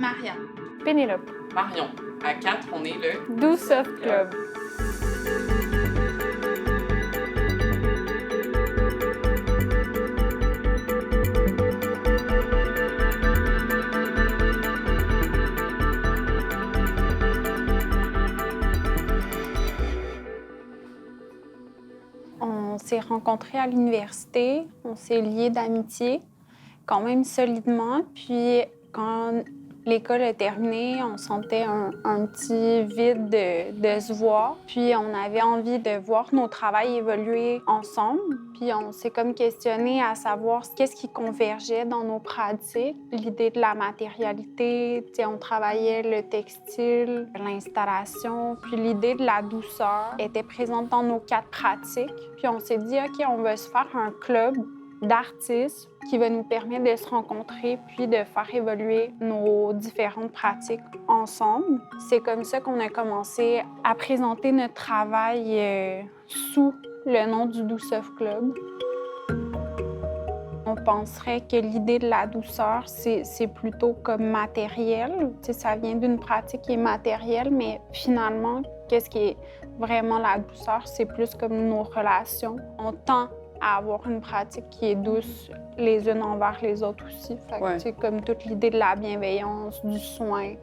Maria. Pénélope. Marion. À 4, on est le Do Soft Club. On s'est rencontrés à l'université, on s'est liés d'amitié, quand même solidement. Puis quand l'école a terminé, on sentait un petit vide de se voir. Puis on avait envie de voir nos travails évoluer ensemble. Puis on s'est comme questionné à savoir qu'est-ce qui convergeait dans nos pratiques. L'idée de la matérialité, on travaillait le textile, l'installation. Puis l'idée de la douceur était présente dans nos 4 pratiques. Puis on s'est dit, OK, on va se faire un club d'artistes qui va nous permettre de se rencontrer puis de faire évoluer nos différentes pratiques ensemble. C'est comme ça qu'on a commencé à présenter notre travail sous le nom du Do Soft Club. On penserait que l'idée de la douceur, c'est plutôt comme matériel. Ça vient d'une pratique qui est matérielle, mais finalement, qu'est-ce qui est vraiment la douceur? C'est plus comme nos relations. On tend à avoir une pratique qui est douce les unes envers les autres aussi. Fait que, c'est comme toute l'idée de la bienveillance, du soin,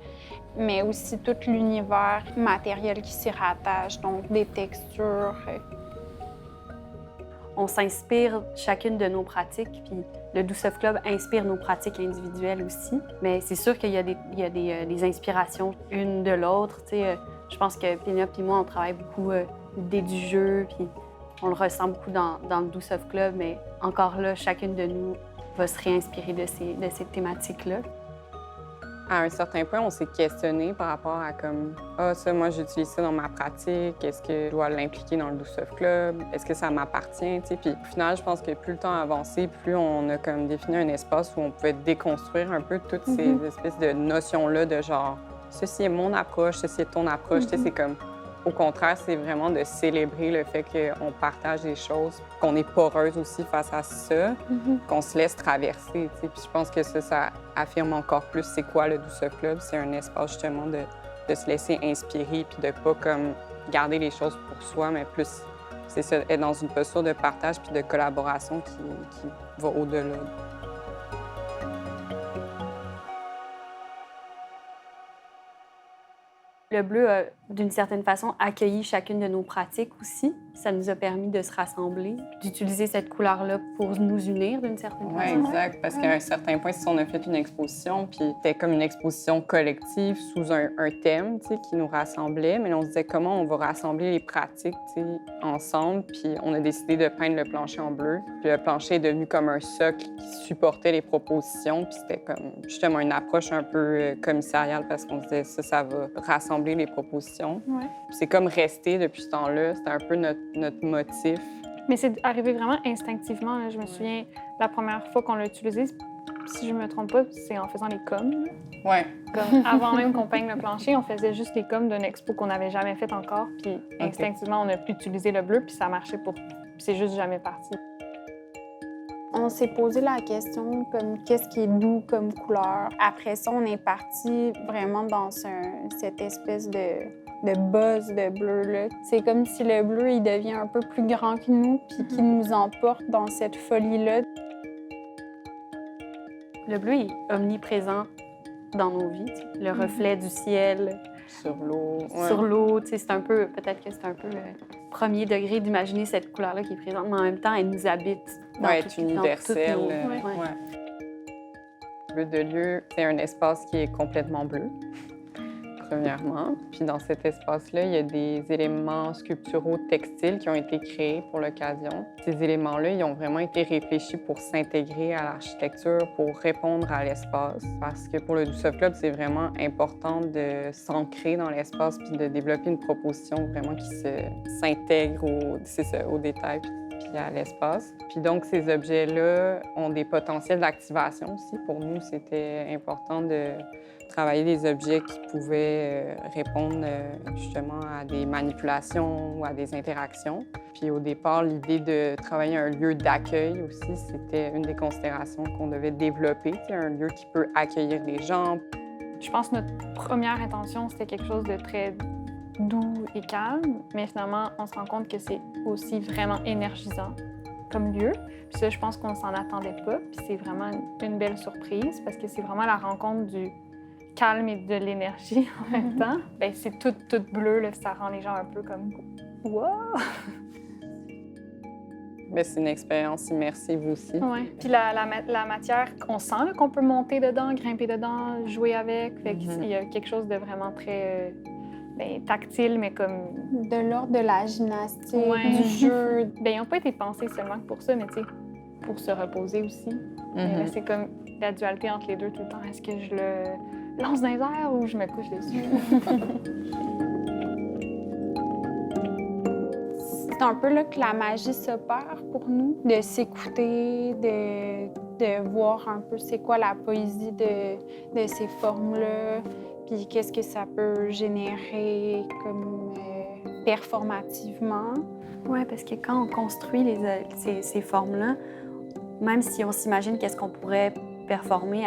mais aussi tout l'univers matériel qui s'y rattache, donc des textures. On s'inspire chacune de nos pratiques, puis le Do Soft Club inspire nos pratiques individuelles aussi. Mais c'est sûr qu'il y a des inspirations une de l'autre. Je pense que Pénélope et moi, on travaille beaucoup l'idée du jeu, puis on le ressent beaucoup dans le Do Soft Club, mais encore là, chacune de nous va se réinspirer de ces thématiques-là. À un certain point, on s'est questionné par rapport à comme « Ah, ça, moi, j'utilise ça dans ma pratique. Est-ce que je dois l'impliquer dans le Do Soft Club? Est-ce que ça m'appartient? » Puis au final, je pense que plus le temps a avancé, plus on a comme défini un espace où on pouvait déconstruire un peu toutes ces espèces de notions-là de genre « Ceci est mon approche, ceci est ton approche. C'est comme... Au contraire, c'est vraiment de célébrer le fait qu'on partage des choses, qu'on est poreuse aussi face à ça, qu'on se laisse traverser. Puis je pense que ça affirme encore plus c'est quoi le Do Soft Club. C'est un espace justement de se laisser inspirer puis de pas comme garder les choses pour soi, mais plus c'est ça, être dans une posture de partage puis de collaboration qui va au-delà. Le bleu a, d'une certaine façon, accueilli chacune de nos pratiques aussi. Ça nous a permis de se rassembler, d'utiliser cette couleur-là pour nous unir d'une certaine façon. Oui, exact. Parce qu'à un certain point, si on a fait une exposition, puis c'était comme une exposition collective sous un thème qui nous rassemblait, mais on se disait comment on va rassembler les pratiques ensemble, puis on a décidé de peindre le plancher en bleu. Puis le plancher est devenu comme un socle qui supportait les propositions, puis c'était comme justement une approche un peu commissariale parce qu'on se disait ça va rassembler les propositions. Ouais. C'est comme resté depuis ce temps-là. C'était un peu notre motif. Mais c'est arrivé vraiment instinctivement. Là. Je me souviens, la première fois qu'on l'a utilisé, si je me trompe pas, c'est en faisant les coms. Ouais. Comme avant même qu'on peigne le plancher, on faisait juste les coms d'une expo qu'on n'avait jamais faite encore. Puis instinctivement, on a pu utiliser le bleu, puis ça marchait pour... Puis c'est juste jamais parti. On s'est posé la question comme qu'est-ce qui est doux comme couleur. Après ça, on est parti vraiment dans cette espèce de buzz de bleu-là. C'est comme si le bleu, il devient un peu plus grand que nous puis qu'il nous emporte dans cette folie-là. Le bleu est omniprésent dans nos vies. Le reflet du ciel sur l'eau. Sur l'eau, c'est un peu... Peut-être que c'est un peu le premier degré d'imaginer cette couleur-là qui est présente, mais en même temps, elle nous habite. Oui, elle est universelle. Bleu de lieu, c'est un espace qui est complètement bleu, premièrement. Puis dans cet espace-là, il y a des éléments sculpturaux textiles qui ont été créés pour l'occasion. Ces éléments-là, ils ont vraiment été réfléchis pour s'intégrer à l'architecture, pour répondre à l'espace. Parce que pour le Do Soft Club, c'est vraiment important de s'ancrer dans l'espace puis de développer une proposition vraiment qui s'intègre au détail puis à l'espace. Puis donc, ces objets-là ont des potentiels d'activation aussi. Pour nous, c'était important de travailler des objets qui pouvaient répondre justement à des manipulations ou à des interactions. Puis au départ, l'idée de travailler un lieu d'accueil aussi, c'était une des considérations qu'on devait développer. Un lieu qui peut accueillir les gens, Je pense que notre première intention, c'était quelque chose de très doux et calme, mais finalement, on se rend compte que c'est aussi vraiment énergisant comme lieu. Puis ça, je pense qu'on s'en attendait pas, puis c'est vraiment une belle surprise parce que c'est vraiment la rencontre du calme et de l'énergie en même temps. Bien, c'est tout bleu, là, ça rend les gens un peu comme « wow! » Mais c'est une expérience immersive aussi. Oui. Puis la matière, on sent là, qu'on peut monter dedans, grimper dedans, jouer avec. Fait qu'il y a quelque chose de vraiment très tactile, mais comme... De l'ordre de la gymnastique, Ouais. du jeu. Bien, ils n'ont pas été pensés seulement pour ça, mais tu sais, pour se reposer aussi. Mais c'est comme la dualité entre les deux tout le temps. Est-ce que je le lance dans les airs ou je me couche dessus? C'est un peu là que la magie s'opère pour nous, de s'écouter, de voir un peu c'est quoi la poésie de ces formes-là, puis qu'est-ce que ça peut générer comme performativement. Oui, parce que quand on construit ces formes-là, même si on s'imagine qu'est-ce qu'on pourrait performer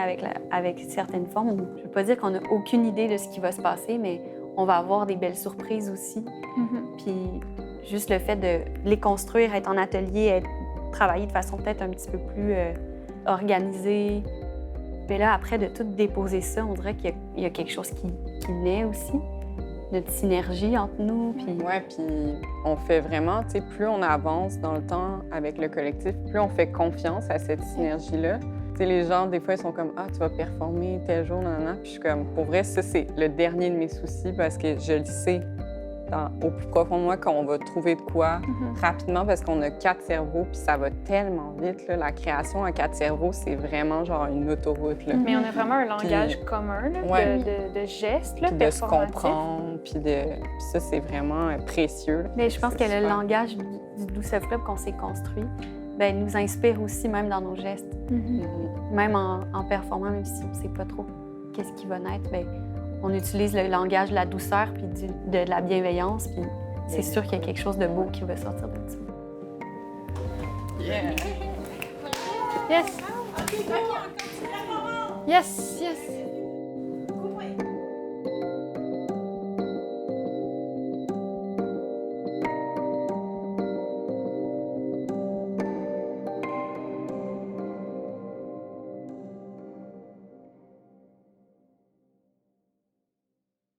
avec certaines formes, je ne veux pas dire qu'on n'a aucune idée de ce qui va se passer, mais on va avoir des belles surprises aussi. Puis juste le fait de les construire, être en atelier, travailler de façon peut-être un petit peu plus organisée. Mais là, après, de tout déposer ça, on dirait qu'il y a quelque chose qui naît aussi. Notre synergie entre nous. Puis... Oui, puis on fait vraiment, tu sais, plus on avance dans le temps avec le collectif, plus on fait confiance à cette synergie-là. Tu sais, les gens, des fois, ils sont comme « Ah, tu vas performer tel jour, nanana. » Puis je suis comme, pour vrai, ça, c'est le dernier de mes soucis parce que je le sais au plus profond de moi qu'on va trouver de quoi rapidement parce qu'on a 4 cerveaux puis ça va tellement vite. Là. La création à 4 cerveaux, c'est vraiment genre une autoroute. Là. Mais on a vraiment un langage commun là, de gestes, là, puis de se performatifs. comprendre, puis ça, c'est vraiment précieux. Mais je pense que C'est le super. langage du Doux Soft Club qu'on s'est construit, bien, nous inspire aussi même dans nos gestes. Même en performant, même si on ne sait pas trop qu'est-ce qui va naître, bien, on utilise le langage de la douceur puis de la bienveillance, puis c'est sûr qu'il y a quelque chose de beau qui va sortir de ça. Yes! Yes, yes!